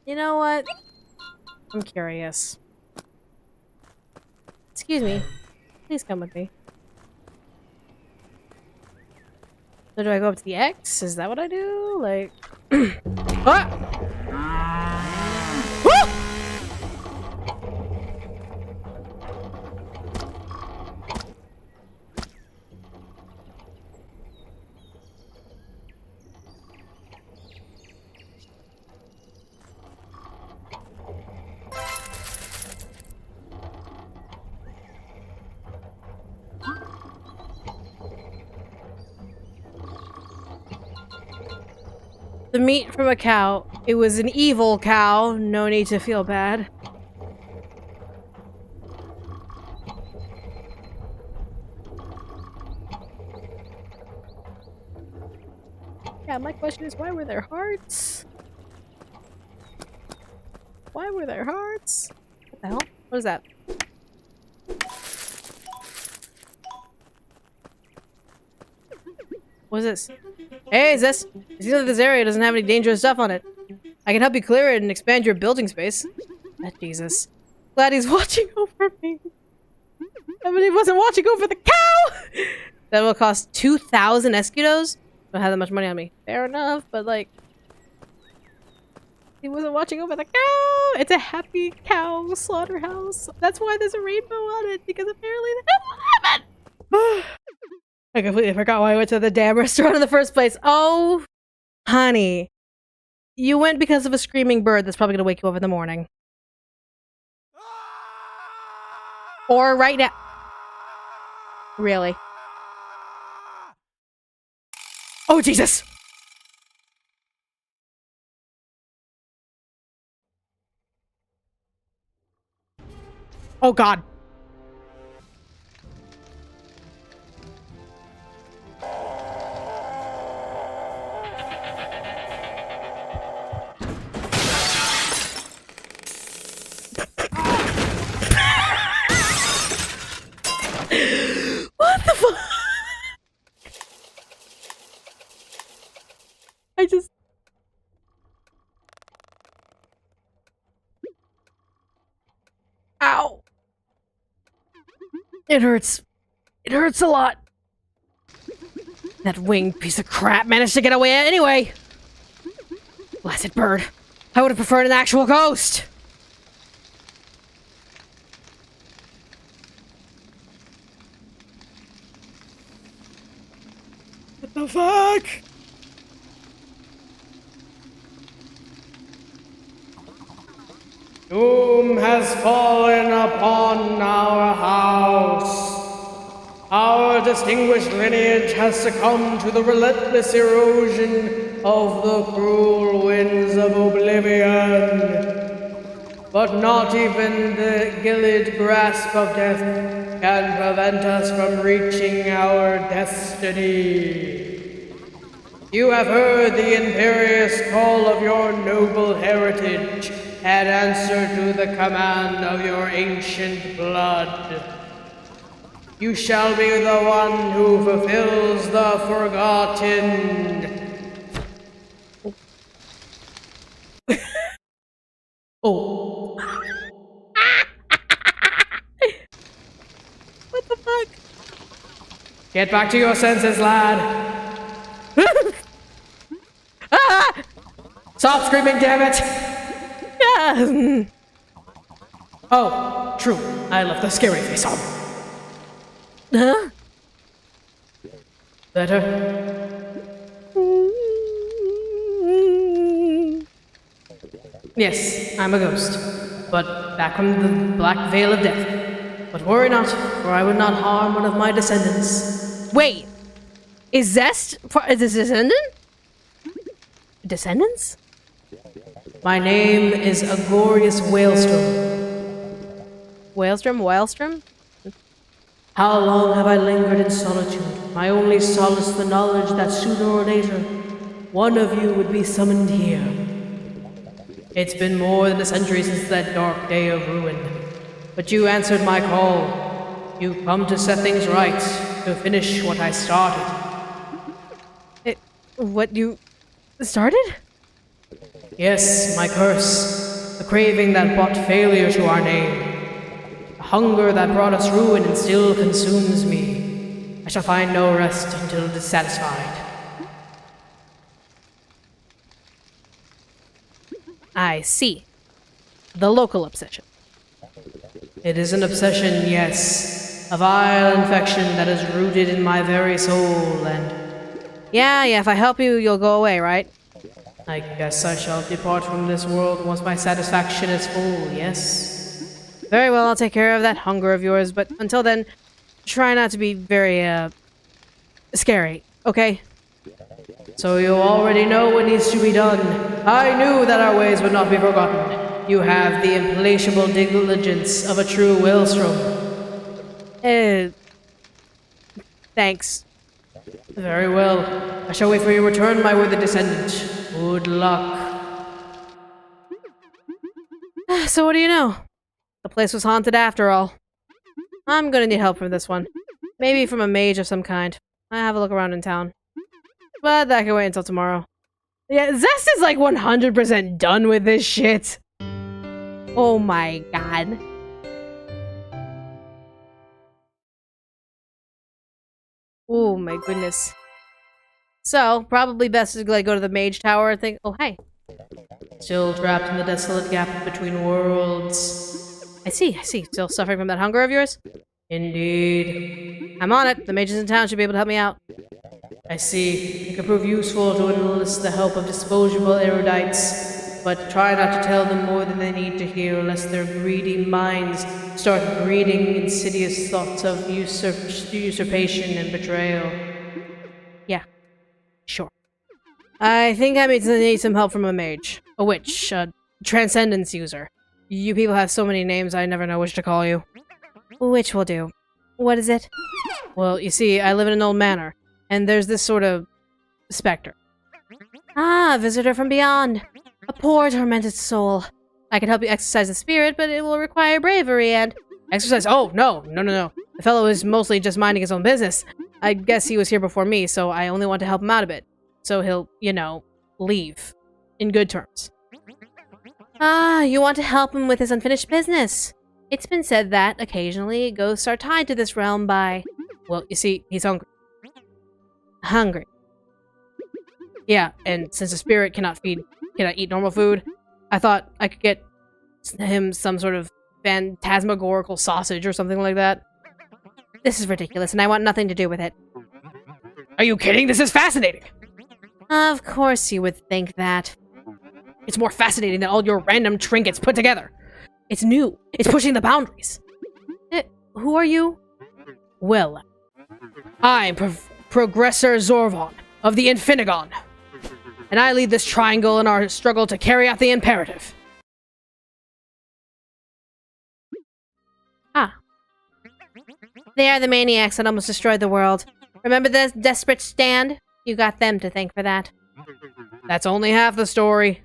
You know what? I'm curious. Excuse me. Please come with me. So do I go up to the X? Is that what I do? Like... ah! Woo! The meat from a cow. It was an evil cow. No need to feel bad. Yeah, my question is, why were there hearts? Why were there hearts? What the hell? What is that? What is this? Hey, is this? It seems like this area doesn't have any dangerous stuff on it. I can help you clear it and expand your building space. Ah, Jesus. Glad he's watching over me. But he wasn't watching over the cow! That will cost 2,000 escudos? Don't have that much money on me. Fair enough, but like... He wasn't watching over the cow! It's a happy cow slaughterhouse. That's why there's a rainbow on it, because apparently that's what happened! I completely forgot why I went to the damn restaurant in the first place. Oh, honey. You went because of a screaming bird that's probably gonna wake you up in the morning. Or right now. Really? Oh, Jesus! Oh, God. What the fuck? I just... Ow. It hurts. It hurts a lot. That winged piece of crap managed to get away anyway. Blessed bird. I would have preferred an actual ghost. What the fuck? Doom has fallen upon our house. Our distinguished lineage has succumbed to the relentless erosion of the cruel winds of oblivion. But not even the gilded grasp of death can prevent us from reaching our destiny. You have heard the imperious call of your noble heritage and answered to the command of your ancient blood. You shall be the one who fulfills the forgotten. Oh. What the fuck? Get back to your senses, lad. Ah! Stop screaming, damn it! Yeah. Oh, true. I left the scary face on. Huh? Better? Yes, I'm a ghost, but back from the black veil of death. But worry not, for I would not harm one of my descendants. Wait. Is Zest... Is this descendant? Descendants? My name is Agorius Whalestrom. Whalestrom? How long have I lingered in solitude? My only solace the knowledge that sooner or later, one of you would be summoned here. It's been more than a century since that dark day of ruin. But you answered my call. You've come to set things right, to finish what I started. What you... started? Yes, my curse. The craving that brought failure to our name. The hunger that brought us ruin and still consumes me. I shall find no rest until it is satisfied. I see. The local obsession. It is an obsession, yes. A vile infection that is rooted in my very soul, and Yeah, if I help you, you'll go away, right? I guess I shall depart from this world once my satisfaction is full, yes? Very well, I'll take care of that hunger of yours, but until then, try not to be very, scary, okay? So you already know what needs to be done. I knew that our ways would not be forgotten. You have the implacable diligence of a true Whalestrom. Thanks. Very well. I shall wait for your return, my worthy descendant. Good luck. So what do you know? The place was haunted after all. I'm gonna need help from this one. Maybe from a mage of some kind. I'll have a look around in town. But that can wait until tomorrow. Yeah, Zest is like 100% done with this shit. Oh my god. Oh my goodness. So, probably best to like go to the mage tower and think, oh hey. Still trapped in the desolate gap between worlds. I see. Still suffering from that hunger of yours? Indeed. I'm on it. The mages in town should be able to help me out. I see. It could prove useful to enlist the help of disposable erudites, but try not to tell them more than they need to hear, lest their greedy minds start breeding insidious thoughts of usurpation and betrayal. Yeah. Sure. I think I need some help from a mage. A witch. A transcendence user. You people have so many names, I never know which to call you. Which will do. What is it? Well, you see, I live in an old manor, and there's this sort of specter. Ah, a visitor from beyond. A poor, tormented soul. I can help you exorcise the spirit, but it will require bravery and... Exercise? Oh, no. The fellow is mostly just minding his own business. I guess he was here before me, so I only want to help him out a bit. So he'll, leave. In good terms. Ah, you want to help him with his unfinished business. It's been said that, occasionally, ghosts are tied to this realm by... Well, you see, he's hungry. Hungry. Yeah, and since a spirit cannot eat normal food, I thought I could get him some sort of phantasmagorical sausage or something like that. This is ridiculous, and I want nothing to do with it. Are you kidding? This is fascinating! Of course you would think that. It's more fascinating than all your random trinkets put together. It's new. It's pushing the boundaries. Who are you? Well, I'm Progressor Zorvon of the Infinigon, and I lead this triangle in our struggle to carry out the imperative. Ah. They are the maniacs that almost destroyed the world. Remember the desperate stand? You got them to thank for that. That's only half the story.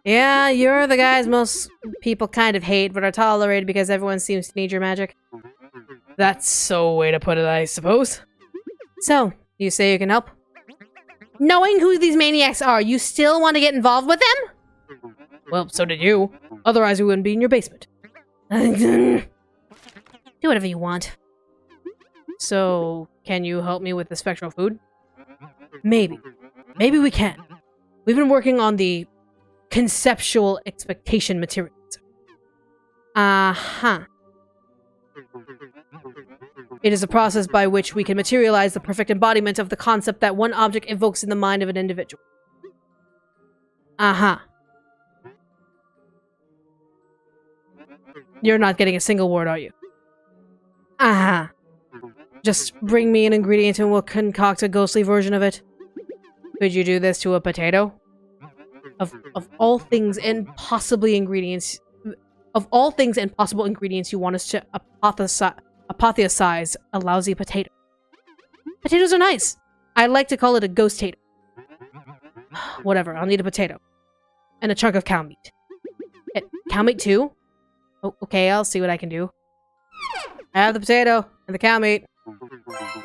Yeah, you're the guys most people kind of hate, but are tolerated because everyone seems to need your magic. That's a way to put it, I suppose. So, you say you can help? Knowing who these maniacs are, you still want to get involved with them? Well, so did you. Otherwise, we wouldn't be in your basement. Do whatever you want. So, can you help me with the spectral food? Maybe. Maybe we can. We've been working on the conceptual expectation materials. Uh-huh. It is a process by which we can materialize the perfect embodiment of the concept that one object evokes in the mind of an individual. Uh-huh. You're not getting a single word, are you? Uh-huh. Just bring me an ingredient and we'll concoct a ghostly version of it. Could you do this to a potato? Of all things and possibly ingredients... Of all things and possible ingredients, you want us to apotheosize a lousy potato. Potatoes are nice. I like to call it a ghost tater. Whatever, I'll need a potato. And a chunk of cow meat. Cow meat too? Oh, okay, I'll see what I can do. I have the potato and the cow meat.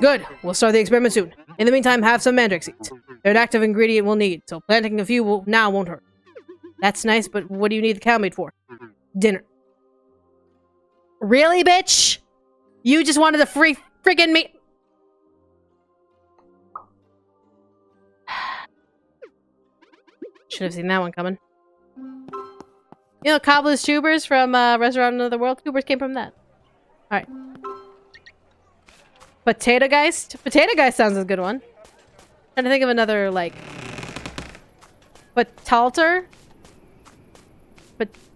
Good, we'll start the experiment soon. In the meantime, have some mandrake seeds. They're an active ingredient we'll need, so planting a few now won't hurt. That's nice, but what do you need the cow meat for? Dinner. Really, bitch? You just wanted the free friggin' meat? Should have seen that one coming. You know, Cobbler's Tubers from Restaurant of the World? Tubers came from that. Alright. Potato Geist? Potato Geist sounds a good one. Trying to think of another, like... Potalter?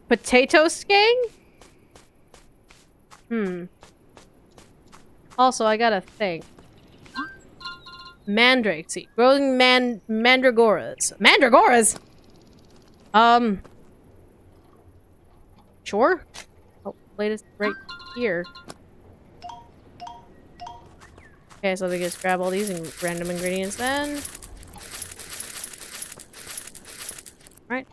Potato Skang? Also, I gotta think. Mandrake seed. Growing mandragoras. Mandragoras? Sure. Oh, latest right here. Okay, so they just grab all these random ingredients then. Alright.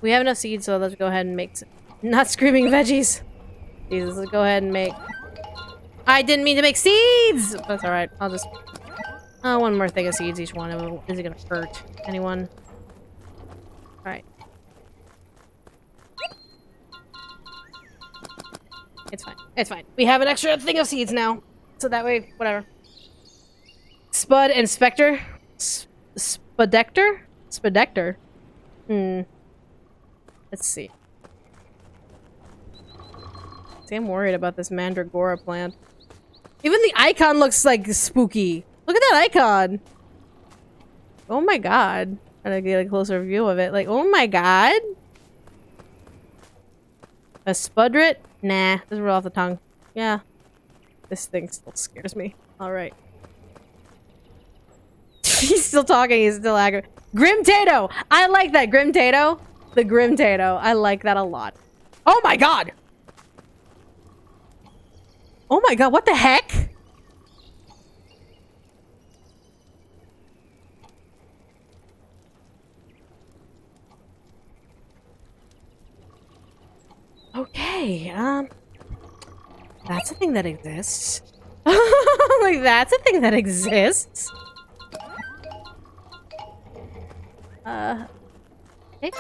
We have enough seeds, so let's go ahead and make some... Not screaming veggies! Jesus, let's go ahead and make... I didn't mean to make seeds! That's alright, I'll just... Oh, one more thing of seeds each one. Is it gonna hurt anyone? Alright. It's fine. It's fine. We have an extra thing of seeds now. So that way, whatever. Spud and Spectre? Spudector? Spudector? Let's see. See, I'm worried about this Mandragora plant. Even the icon looks like spooky. Look at that icon! Oh my god. Trying to get a closer view of it. Like, oh my god! A Spudrit? Nah, doesn't roll off the tongue. Yeah. This thing still scares me. Alright. He's still talking, he's still angry. Grim Tato! I like that, Grim Tato. The Grim Tato. I like that a lot. Oh my god! Oh my god, what the heck? Okay, that's a thing that exists. Like, that's a thing that exists. Okay.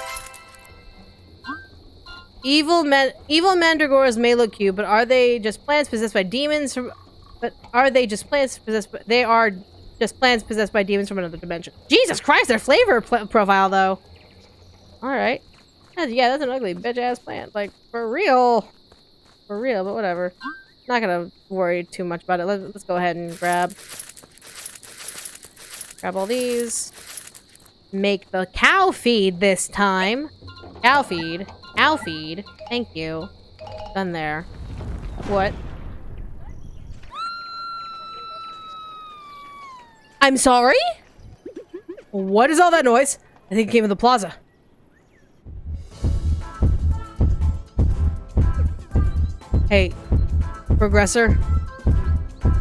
Evil mandragoras may look cute, but are they just plants possessed by demons from... But are they just plants possessed by... They are just plants possessed by demons from another dimension. Jesus Christ, their flavor profile, though. Alright. Yeah, that's an ugly bitch-ass plant. Like, for real. For real, but whatever. Not gonna worry too much about it. Let's go ahead and grab all these. Make the cow feed this time. Cow feed. Cow feed. Thank you. Done there. What? I'm sorry? What is all that noise? I think it came from the plaza. Hey, Progressor.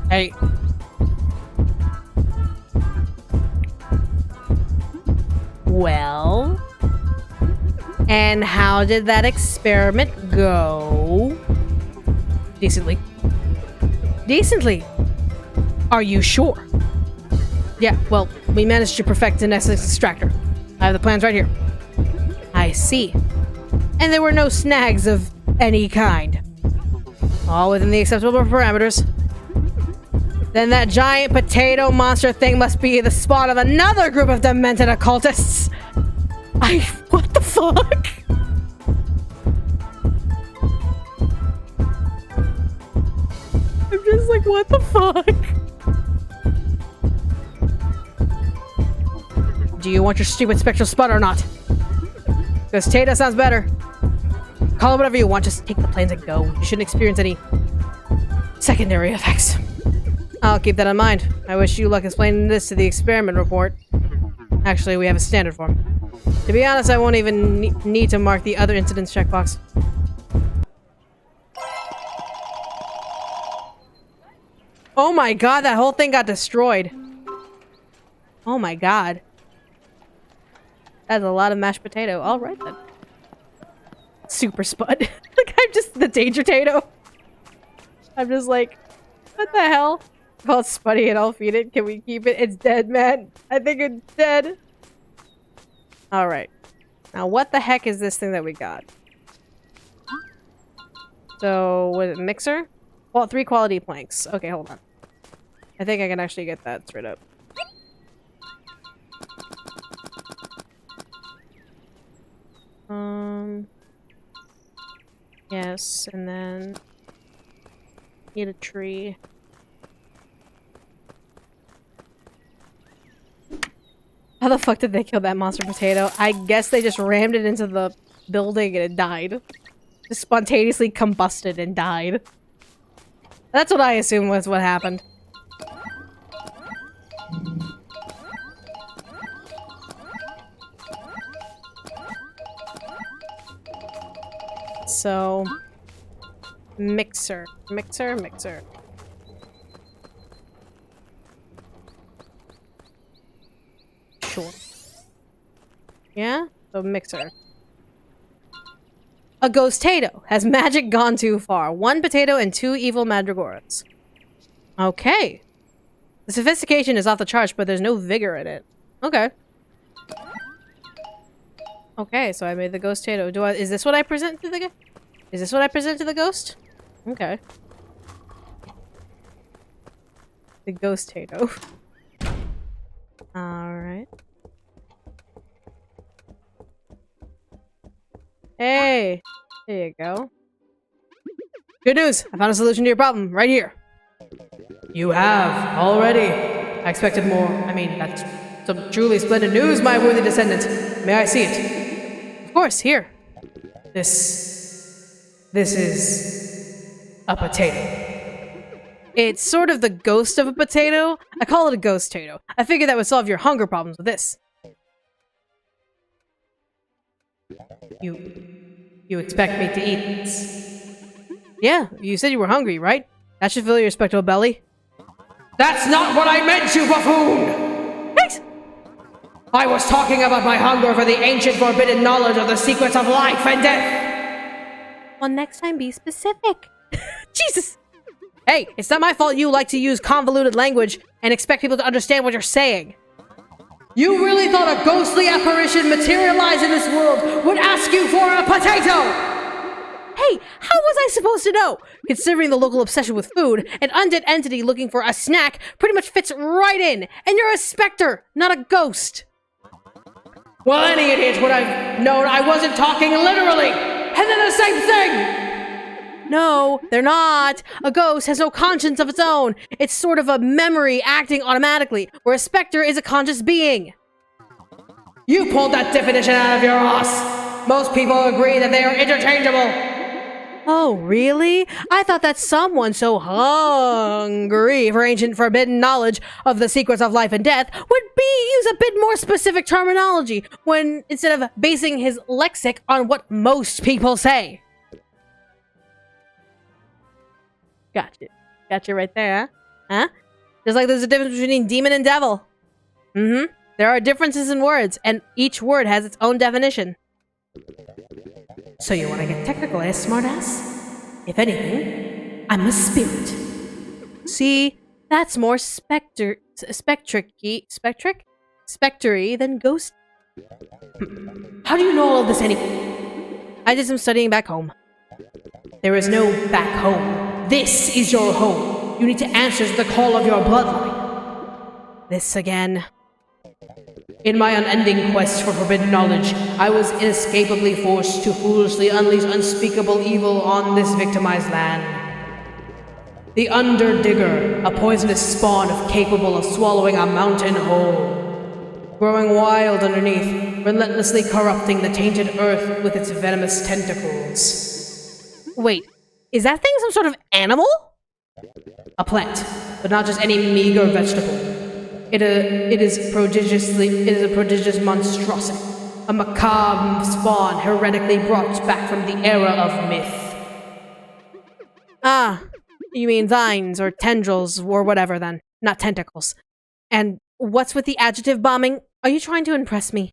Hey. Well, and how did that experiment go? Decently. Decently? Are you sure? Yeah, well, we managed to perfect an essence extractor. I have the plans right here. I see. And there were no snags of any kind. All within the acceptable parameters. Then that giant potato monster thing must be the spawn of another group of demented occultists. What the fuck? I'm just like, what the fuck? Do you want your stupid spectral spud or not? Because Tata sounds better. Call it whatever you want, just take the planes and go. You shouldn't experience any secondary effects. I'll keep that in mind. I wish you luck explaining this to the experiment report. Actually, we have a standard form. To be honest, I won't even need to mark the other incidents checkbox. Oh my god, that whole thing got destroyed. Oh my god. That's a lot of mashed potato. Alright then. Super spud. Like, I'm just the danger tato. I'm just like, what the hell? Call it Spuddy and I'll feed it. Can we keep it? It's dead, man. I think it's dead. Alright. Now, what the heck is this thing that we got? So, was it mixer? Well, 3 quality planks. Okay, hold on. I think I can actually get that straight up. Yes, and then need a tree. How the fuck did they kill that monster potato? I guess they just rammed it into the building and it died. Just spontaneously combusted and died. That's what I assume was what happened. So, mixer. Sure. Yeah? So, mixer. A ghost-tato. Has magic gone too far? 1 potato and 2 evil mandragoras. Okay. The sophistication is off the charts, but there's no vigor in it. Okay. Okay, so I made the ghost-tato. Is this what I present to the guy? Is this what I present to the ghost? Okay. The ghost-tato. Alright. Hey! There you go. Good news! I found a solution to your problem, right here. You have, already. I expected more. I mean, that's some truly splendid news, my worthy descendant. May I see it? Of course, here. This is a potato. It's sort of the ghost of a potato. I call it a ghost-tato. I figured that would solve your hunger problems with this. You expect me to eat this? Yeah, you said you were hungry, right? That should fill your spectral belly. That's not what I meant, you buffoon! Thanks! I was talking about my hunger for the ancient forbidden knowledge of the secrets of life and death! Well, next time be specific. Jesus! Hey, it's not my fault you like to use convoluted language and expect people to understand what you're saying. You really thought a ghostly apparition materialized in this world would ask you for a potato? Hey, how was I supposed to know? Considering the local obsession with food, an undead entity looking for a snack pretty much fits right in. And you're a specter, not a ghost. Well, any idiot would have known I wasn't talking literally. And then the same thing. No, they're not. A ghost has no conscience of its own. It's sort of a memory acting automatically, where a specter is a conscious being. You pulled that definition out of your ass. Most people agree that they are interchangeable. Oh, really? I thought that someone so hungry for ancient forbidden knowledge of the secrets of life and death would use a bit more specific terminology when instead of basing his lexic on what most people say. Gotcha. Gotcha right there, huh? Just like there's a difference between demon and devil. Mm-hmm. There are differences in words, and each word has its own definition. So you want to get technical, eh, smartass? If anything, I'm a spirit. See, that's more spectery than ghost. How do you know all of this anyway? I did some studying back home. There is no back home. This is your home. You need to answer to the call of your bloodline. This again. In my unending quest for forbidden knowledge, I was inescapably forced to foolishly unleash unspeakable evil on this victimized land. The Underdigger, a poisonous spawn capable of swallowing a mountain whole. Growing wild underneath, relentlessly corrupting the tainted earth with its venomous tentacles. Wait, is that thing some sort of animal? A plant, but not just any meager vegetable. It is a prodigious monstrosity, a macabre spawn heretically brought back from the era of myth. Ah, you mean vines or tendrils or whatever then, not tentacles. And what's with the adjective bombing? Are you trying to impress me?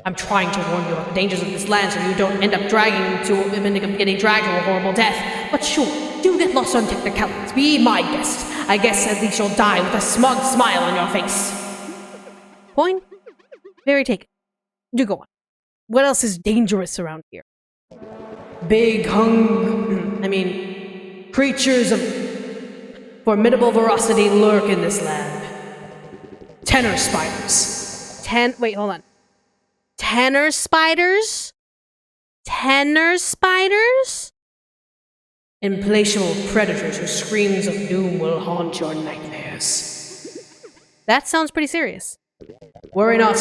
I'm trying to warn you of the dangers of this land so you don't end up getting dragged to a horrible death. But sure, do get lost on technicalities. Be my guest. I guess at least you'll die with a smug smile on your face. Point? Very taken. Do go on. What else is dangerous around here? Creatures of formidable ferocity lurk in this land. Tenor spiders. Wait, hold on. Tenor spiders? Tenor spiders? Implacable predators whose screams of doom will haunt your nightmares. That sounds pretty serious. Worry not,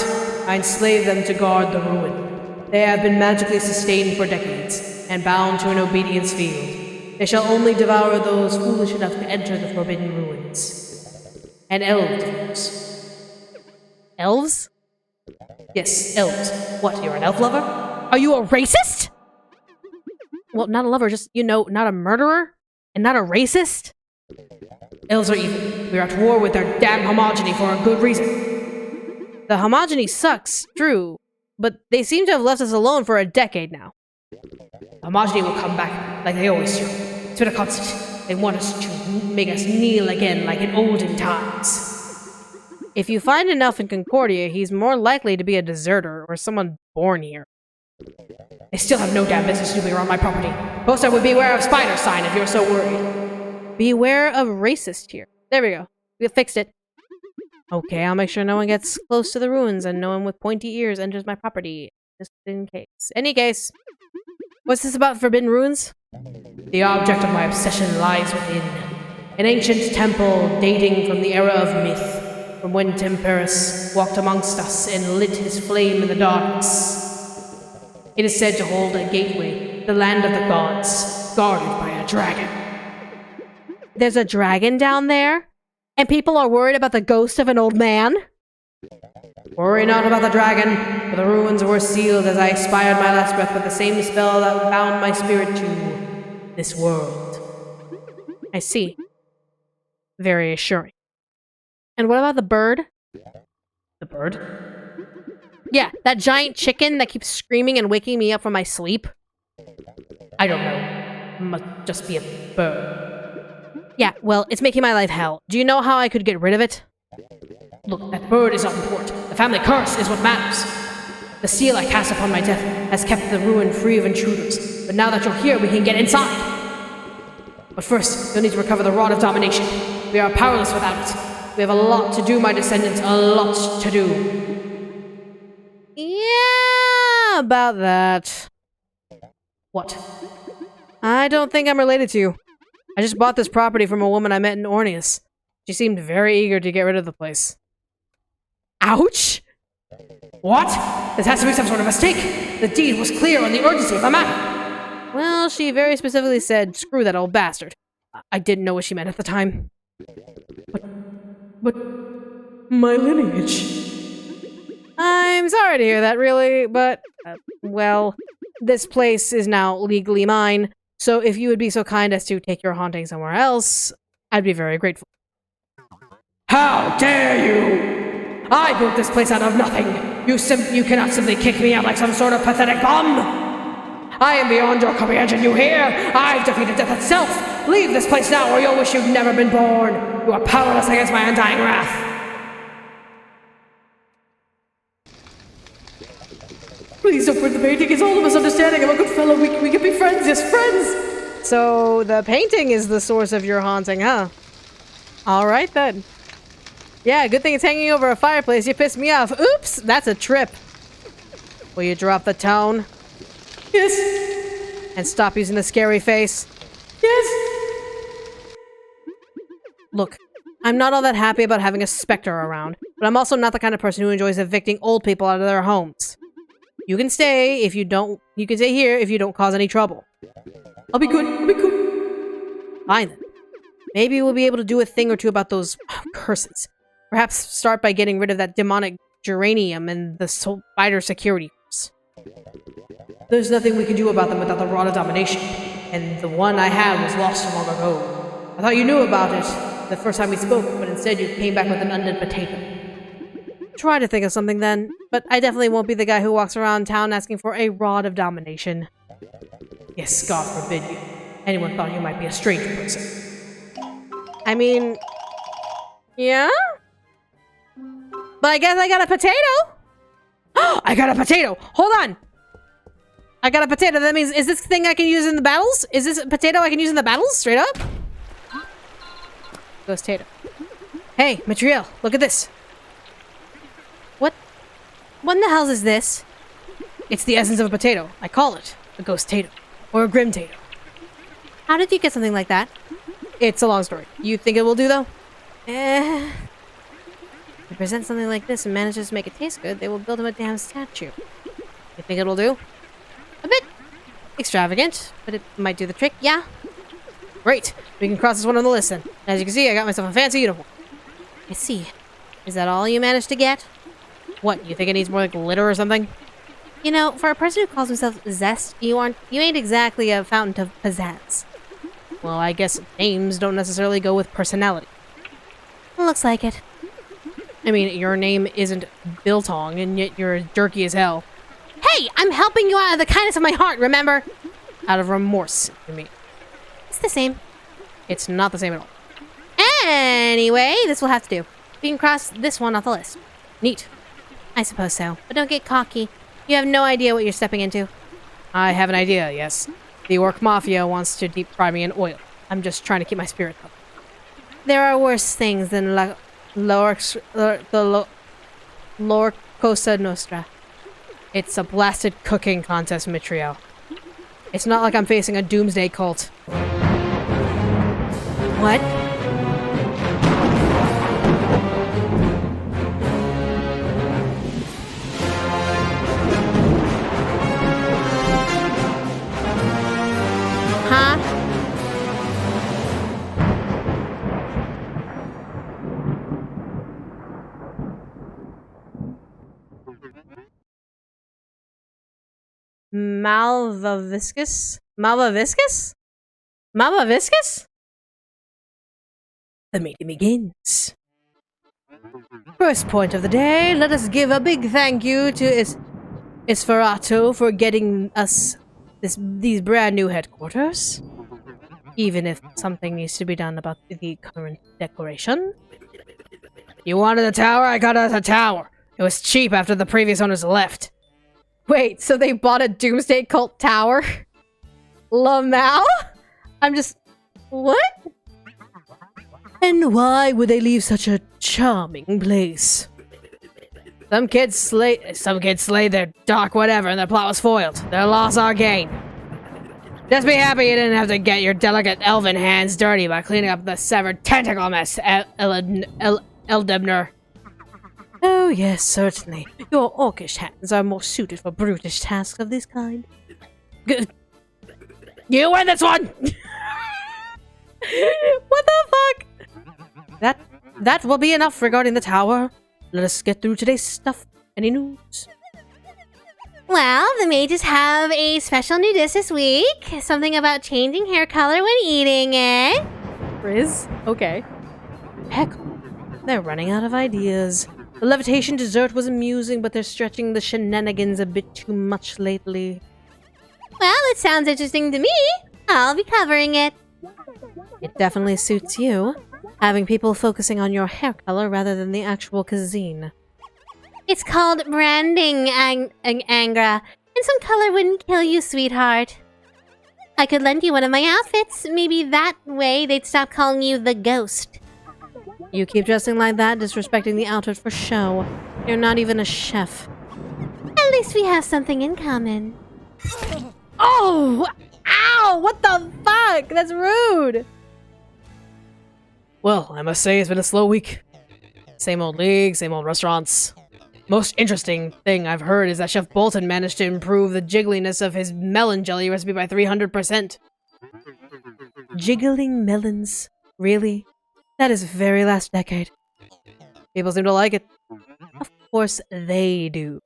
I enslaved them to guard the ruin. They have been magically sustained for decades, and bound to an obedience field. They shall only devour those foolish enough to enter the forbidden ruins. And elves. Elves? Yes, elves. What, you're an elf lover? Are you a racist? Well, not a lover, just, not a murderer? And not a racist? Elves are evil. We are at war with their damn homogeny for a good reason. The homogeny sucks, true, but they seem to have left us alone for a decade now. Homogeny will come back, like they always do. It's been a constant. They want us to make us kneel again like in olden times. If you find enough in Concordia, he's more likely to be a deserter or someone born here. They still have no damn business doing around my property. Post I would beware of spider sign if you're so worried. Beware of racist here. There we go. We fixed it. Okay, I'll make sure no one gets close to the ruins and no one with pointy ears enters my property. Just in case. Any case. What's this about forbidden ruins? The object of my obsession lies within. An ancient temple dating from the era of myth, from when Temperus walked amongst us and lit his flame in the darks. It is said to hold a gateway, the land of the gods, guarded by a dragon. There's a dragon down there? And people are worried about the ghost of an old man? Worry not about the dragon, for the ruins were sealed as I expired my last breath with the same spell that bound my spirit to this world. I see. Very assuring. And what about the bird? The bird? Yeah, that giant chicken that keeps screaming and waking me up from my sleep. I don't know. Must just be a bird. Yeah, well, it's making my life hell. Do you know how I could get rid of it? Look, that bird is not important. The family curse is what matters. The seal I cast upon my death has kept the ruin free of intruders. But now that you're here, we can get inside. But first, you'll need to recover the Rod of Domination. We are powerless without it. We have a lot to do, my descendants. A lot to do. Yeah, about that. What? I don't think I'm related to you. I just bought this property from a woman I met in Orneus. She seemed very eager to get rid of the place. Ouch! What? This has to be some sort of mistake. The deed was clear on the urgency of the matter. Well, she very specifically said, screw that old bastard. I didn't know what she meant at the time. But my lineage. I'm sorry to hear that, really, but, well, this place is now legally mine. So if you would be so kind as to take your haunting somewhere else, I'd be very grateful. How dare you! I built this place out of nothing. You cannot simply kick me out like some sort of pathetic bum. I am beyond your comprehension, you hear? I've defeated death itself. Leave this place now or you'll wish you'd never been born. You are powerless against my undying wrath. Please don't burn the painting. It's all a misunderstanding. I'm a good fellow. We can be friends. Yes, friends. So the painting is the source of your haunting, huh? All right, then. Yeah, good thing it's hanging over a fireplace. You pissed me off. Oops, that's a trip. Will you drop the tone? Yes. And stop using the scary face? Yes. Look, I'm not all that happy about having a specter around, but I'm also not the kind of person who enjoys evicting old people out of their homes. You can stay if you don't. You can stay here if you don't cause any trouble. I'll be good. I'll be good. Fine then. Maybe we'll be able to do a thing or two about those curses. Perhaps start by getting rid of that demonic geranium and the spider security force. There's nothing we can do about them without the Rod of Domination, and the one I had was lost long ago. I thought you knew about it the first time we spoke, but instead you came back with an undead potato. Try to think of something then, but I definitely won't be the guy who walks around town asking for a Rod of Domination. Yes, God forbid you. Anyone thought you might be a stranger person. I mean, yeah? But I guess I got a potato! I got a potato! Hold on! I got a potato. That means, is this thing I can use in the battles? Is this a potato I can use in the battles? Straight up? Ghost potato. Hey, Michaela, look at this. What in the hell is this? It's the essence of a potato. I call it a ghost potato. Or a grim potato. How did you get something like that? It's a long story. You think it will do, though? If you present something like this and manages to make it taste good, they will build him a damn statue. You think it'll do? A bit extravagant, but it might do the trick, yeah? Great! We can cross this one on the list then. As you can see, I got myself a fancy uniform. I see. Is that all you managed to get? What, you think it needs more like glitter or something? You know, for a person who calls himself Zest, you ain't exactly a fountain of pizzazz. Well, I guess names don't necessarily go with personality. Looks like it. I mean, your name isn't Biltong, and yet you're jerky as hell. Hey, I'm helping you out of the kindness of my heart, remember? Out of remorse, you mean. It's the same. It's not the same at all. Anyway, this will have to do. We can cross this one off the list. Neat. I suppose so, but don't get cocky. You have no idea what you're stepping into. I have an idea, yes. The Orc Mafia wants to deep fry me in oil. I'm just trying to keep my spirit up. There are worse things than Lower Cosa Nostra. It's a blasted cooking contest, Mitrio. It's not like I'm facing a doomsday cult. What? Huh? Malvaviscus? Malvaviscus? Malvaviscus? The meeting begins. First point of the day, let us give a big thank you to Isferato for getting us these brand new headquarters. Even if something needs to be done about the current decoration. You wanted a tower? I got us a tower. It was cheap after the previous owners left. Wait, so they bought a Doomsday Cult tower? Lamau? I'm just... What? And why would they leave such a charming place? Some kids slayed their doc whatever and their plot was foiled. Their loss our gain. Just be happy you didn't have to get your delicate elven hands dirty by cleaning up the severed tentacle mess, Eldebner. Oh yes, certainly. Your orcish hands are more suited for brutish tasks of this kind. Good. You win this one! What the fuck? That will be enough regarding the tower. Let us get through today's stuff. Any news? Well, the mages have a special new dish this week. Something about changing hair color when eating it. Riz? Okay. Heck, they're running out of ideas. The levitation dessert was amusing, but they're stretching the shenanigans a bit too much lately. Well, it sounds interesting to me. I'll be covering it. It definitely suits you, having people focusing on your hair color rather than the actual cuisine. It's called branding, Angra, and some color wouldn't kill you, sweetheart. I could lend you one of my outfits. Maybe that way they'd stop calling you the ghost. You keep dressing like that, disrespecting the outfit for show. You're not even a chef. At least we have something in common. Oh! Ow! What the fuck? That's rude! Well, I must say it's been a slow week. Same old league, same old restaurants. Most interesting thing I've heard is that Chef Bolton managed to improve the jiggliness of his melon jelly recipe by 300%. Jiggling melons? Really? That is very last decade. People seem to like it. Of course they do.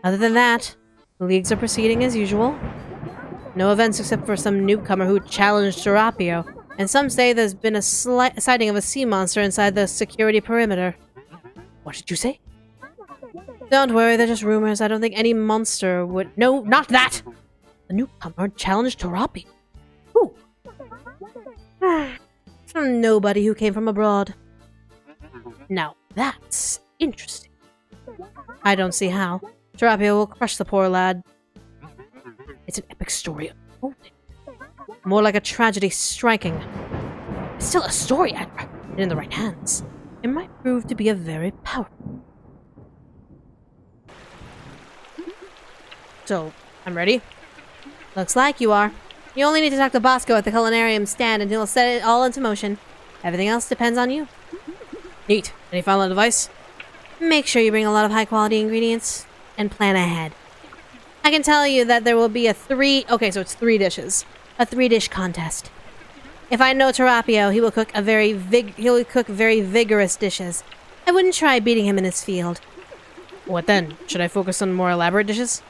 Other than that, the leagues are proceeding as usual. No events except for some newcomer who challenged Serapio, and some say there's been a sighting of a sea monster inside the security perimeter. What did you say? Don't worry, they're just rumors. I don't think any monster would— No, not that! The newcomer challenged Serapio. Who? Some nobody who came from abroad. Now that's interesting. I don't see how. Terapia will crush the poor lad. It's an epic story unfolding. More like a tragedy striking. It's still a story, Edgar, and in the right hands, it might prove to be a very powerful. So, I'm ready? Looks like you are. You only need to talk to Bosco at the culinarium stand and he'll set it all into motion. Everything else depends on you. Neat. Any final advice? Make sure you bring a lot of high-quality ingredients and plan ahead. I can tell you that there will be a so it's 3 dishes. A 3-dish contest. If I know Terapio, he will cook very vigorous dishes. I wouldn't try beating him in his field. What then? Should I focus on more elaborate dishes?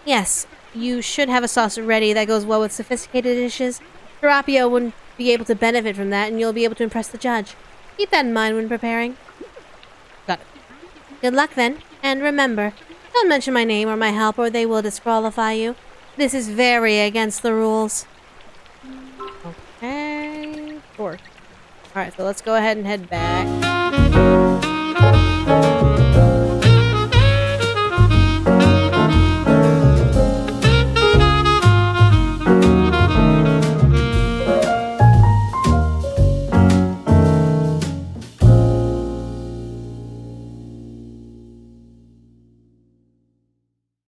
Yes, you should have a sauce ready that goes well with sophisticated dishes. Terapio wouldn't be able to benefit from that, and you'll be able to impress the judge. Keep that in mind when preparing. Got it. Good luck then, and remember, don't mention my name or my help or they will disqualify you. This is very against the rules. Okay. Sure. Alright, so let's go ahead and head back.